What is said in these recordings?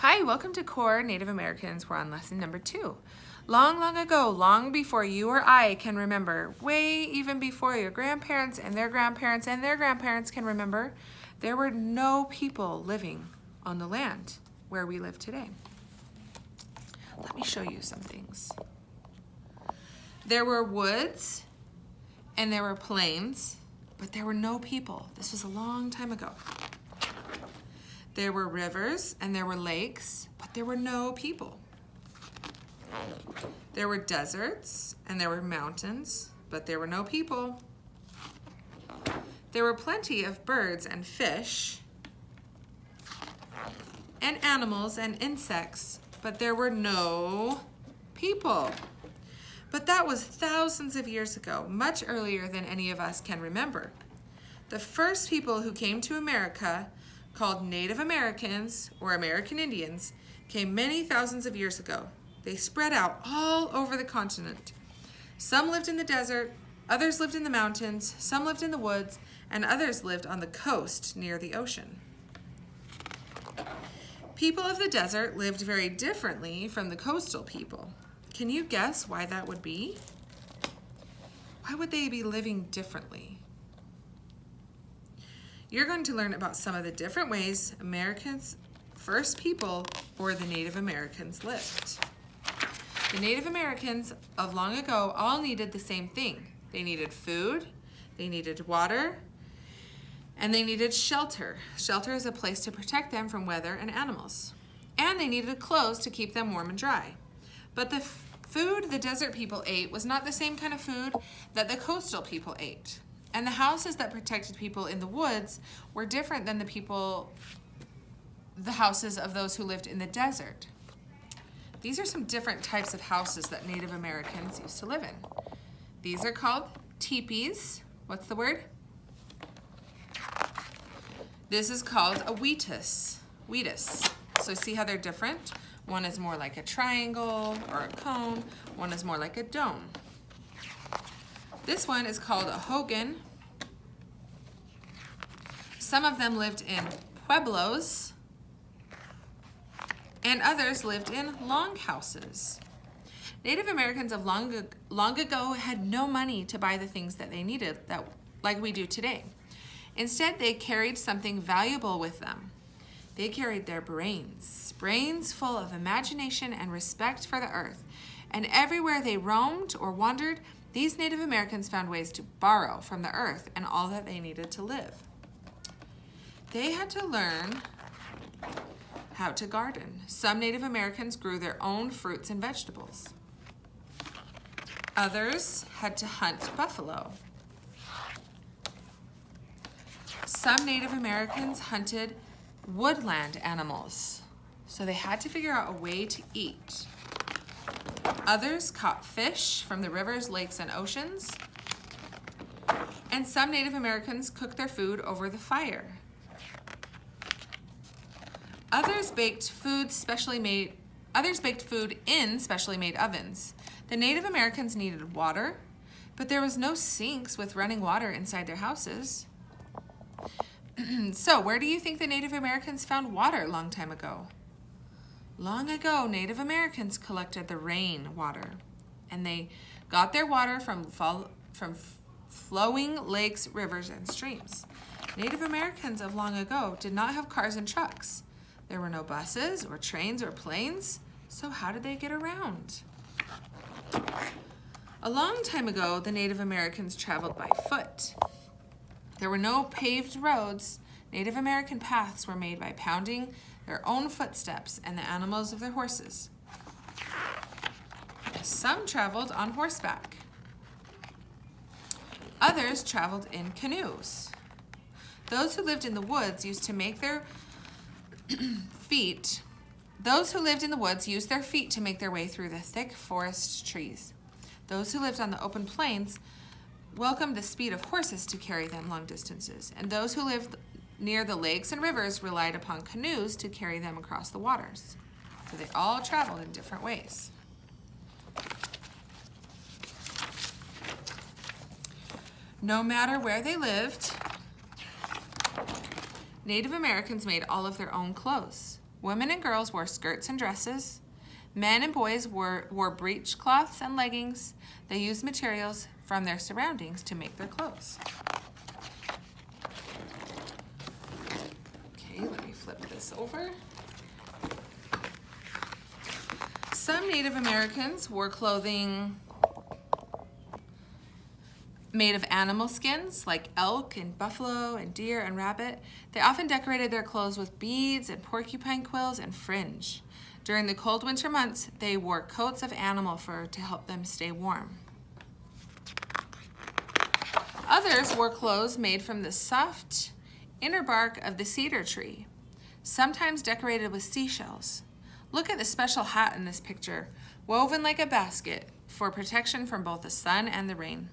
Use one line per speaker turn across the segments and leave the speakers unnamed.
Hi, welcome to Core Native Americans. We're on lesson number 2. Long, long ago, long before you or I can remember, way even before your grandparents and their grandparents and their grandparents can remember, there were no people living on the land where we live today. Let me show you some things. There were woods and there were plains, but there were no people. This was a long time ago. There were rivers and there were lakes, but there were no people. There were deserts and there were mountains, but there were no people. There were plenty of birds and fish and animals and insects, but there were no people. But that was thousands of years ago, much earlier than any of us can remember. The first people who came to America, called Native Americans or American Indians, came many thousands of years ago. They spread out all over the continent. Some lived in the desert, others lived in the mountains, some lived in the woods, and others lived on the coast near the ocean. People of the desert lived very differently from the coastal people. Can you guess why that would be? Why would they be living differently? You're going to learn about some of the different ways Americans, first people, or the Native Americans lived. The Native Americans of long ago all needed the same thing. They needed food, they needed water, and they needed shelter. Shelter is a place to protect them from weather and animals. And they needed clothes to keep them warm and dry. But the food the desert people ate was not the same kind of food that the coastal people ate. And the houses that protected people in the woods were different than the houses of those who lived in the desert. These are some different types of houses that Native Americans used to live in. These are called teepees. What's the word? This is called a weetus. So see how they're different? One is more like a triangle or a cone. One is more like a dome. This one is called a hogan. Some of them lived in pueblos, and others lived in longhouses. Native Americans of long ago had no money to buy the things that they needed, like we do today. Instead, they carried something valuable with them. They carried their brains full of imagination and respect for the earth. And everywhere they roamed or wandered, these Native Americans found ways to borrow from the earth and all that they needed to live. They had to learn how to garden. Some Native Americans grew their own fruits and vegetables. Others had to hunt buffalo. Some Native Americans hunted woodland animals, so they had to figure out a way to eat. Others caught fish from the rivers, lakes, and oceans. And some Native Americans cooked their food over the fire. Others baked food in specially made ovens. The Native Americans needed water, but there was no sinks with running water inside their houses. So, where do you think the Native Americans found water a long time ago? Long ago, Native Americans collected the rain water, and they got their water from flowing lakes, rivers, and streams. Native Americans of long ago did not have cars and trucks. There were no buses or trains or planes, so how did they get around? A long time ago, the Native Americans traveled by foot. There were no paved roads. Native American paths were made by pounding their own footsteps and the animals of their horses. Some traveled on horseback. Others traveled in canoes. Those who lived in the woods used their feet to make their way through the thick forest trees. Those who lived on the open plains welcomed the speed of horses to carry them long distances, and those who lived near the lakes and rivers relied upon canoes to carry them across the waters. So they all traveled in different ways. No matter where they lived, Native Americans made all of their own clothes. Women and girls wore skirts and dresses. Men and boys wore breechcloths and leggings. They used materials from their surroundings to make their clothes. Okay, let me flip this over. Some Native Americans wore clothing made of animal skins like elk and buffalo and deer and rabbit. They often decorated their clothes with beads and porcupine quills and fringe. During the cold winter months, they wore coats of animal fur to help them stay warm. Others wore clothes made from the soft inner bark of the cedar tree, sometimes decorated with seashells. Look at the special hat in this picture, woven like a basket for protection from both the sun and the rain.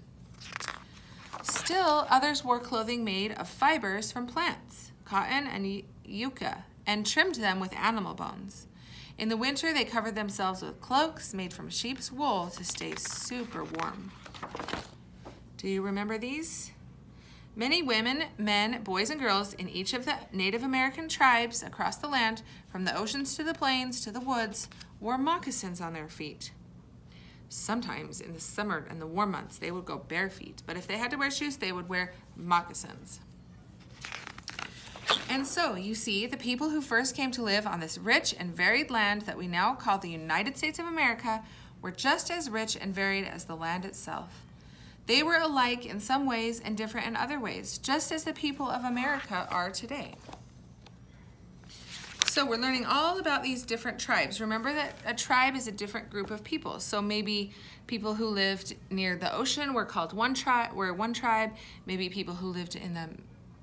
Still, others wore clothing made of fibers from plants, cotton and yucca, and trimmed them with animal bones. In the winter, they covered themselves with cloaks made from sheep's wool to stay super warm. Do you remember these? Many women, men, boys, and girls in each of the Native American tribes across the land, from the oceans to the plains to the woods, wore moccasins on their feet. Sometimes in the summer and the warm months, they would go bare feet, but if they had to wear shoes, they would wear moccasins. And so, you see, the people who first came to live on this rich and varied land that we now call the United States of America were just as rich and varied as the land itself. They were alike in some ways and different in other ways, just as the people of America are today. So we're learning all about these different tribes. Remember that a tribe is a different group of people. So maybe people who lived near the ocean were called one tribe. Maybe people who lived in the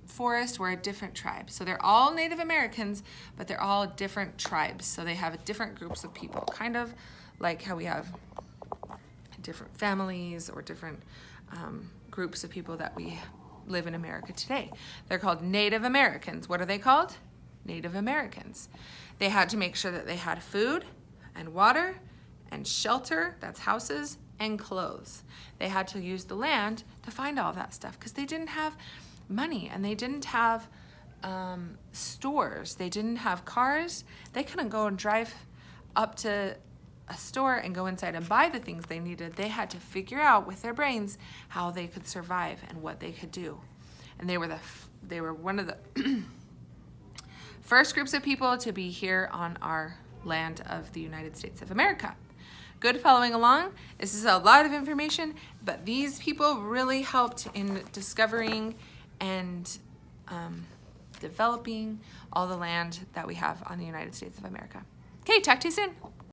forest were a different tribe. So they're all Native Americans, but they're all different tribes. So they have different groups of people, kind of like how we have different families or different groups of people that we live in America today. They're called Native Americans. What are they called? Native Americans. They had to make sure that they had food and water and shelter, that's houses, and clothes. They had to use the land to find all of that stuff because they didn't have money and they didn't have stores. They didn't have cars. They couldn't go and drive up to a store and go inside and buy the things they needed. They had to figure out with their brains how they could survive and what they could do. And they were one of the first groups of people to be here on our land of the United States of America. Good following along. This is a lot of information, but these people really helped in discovering and developing all the land that we have on the United States of America. Okay, talk to you soon.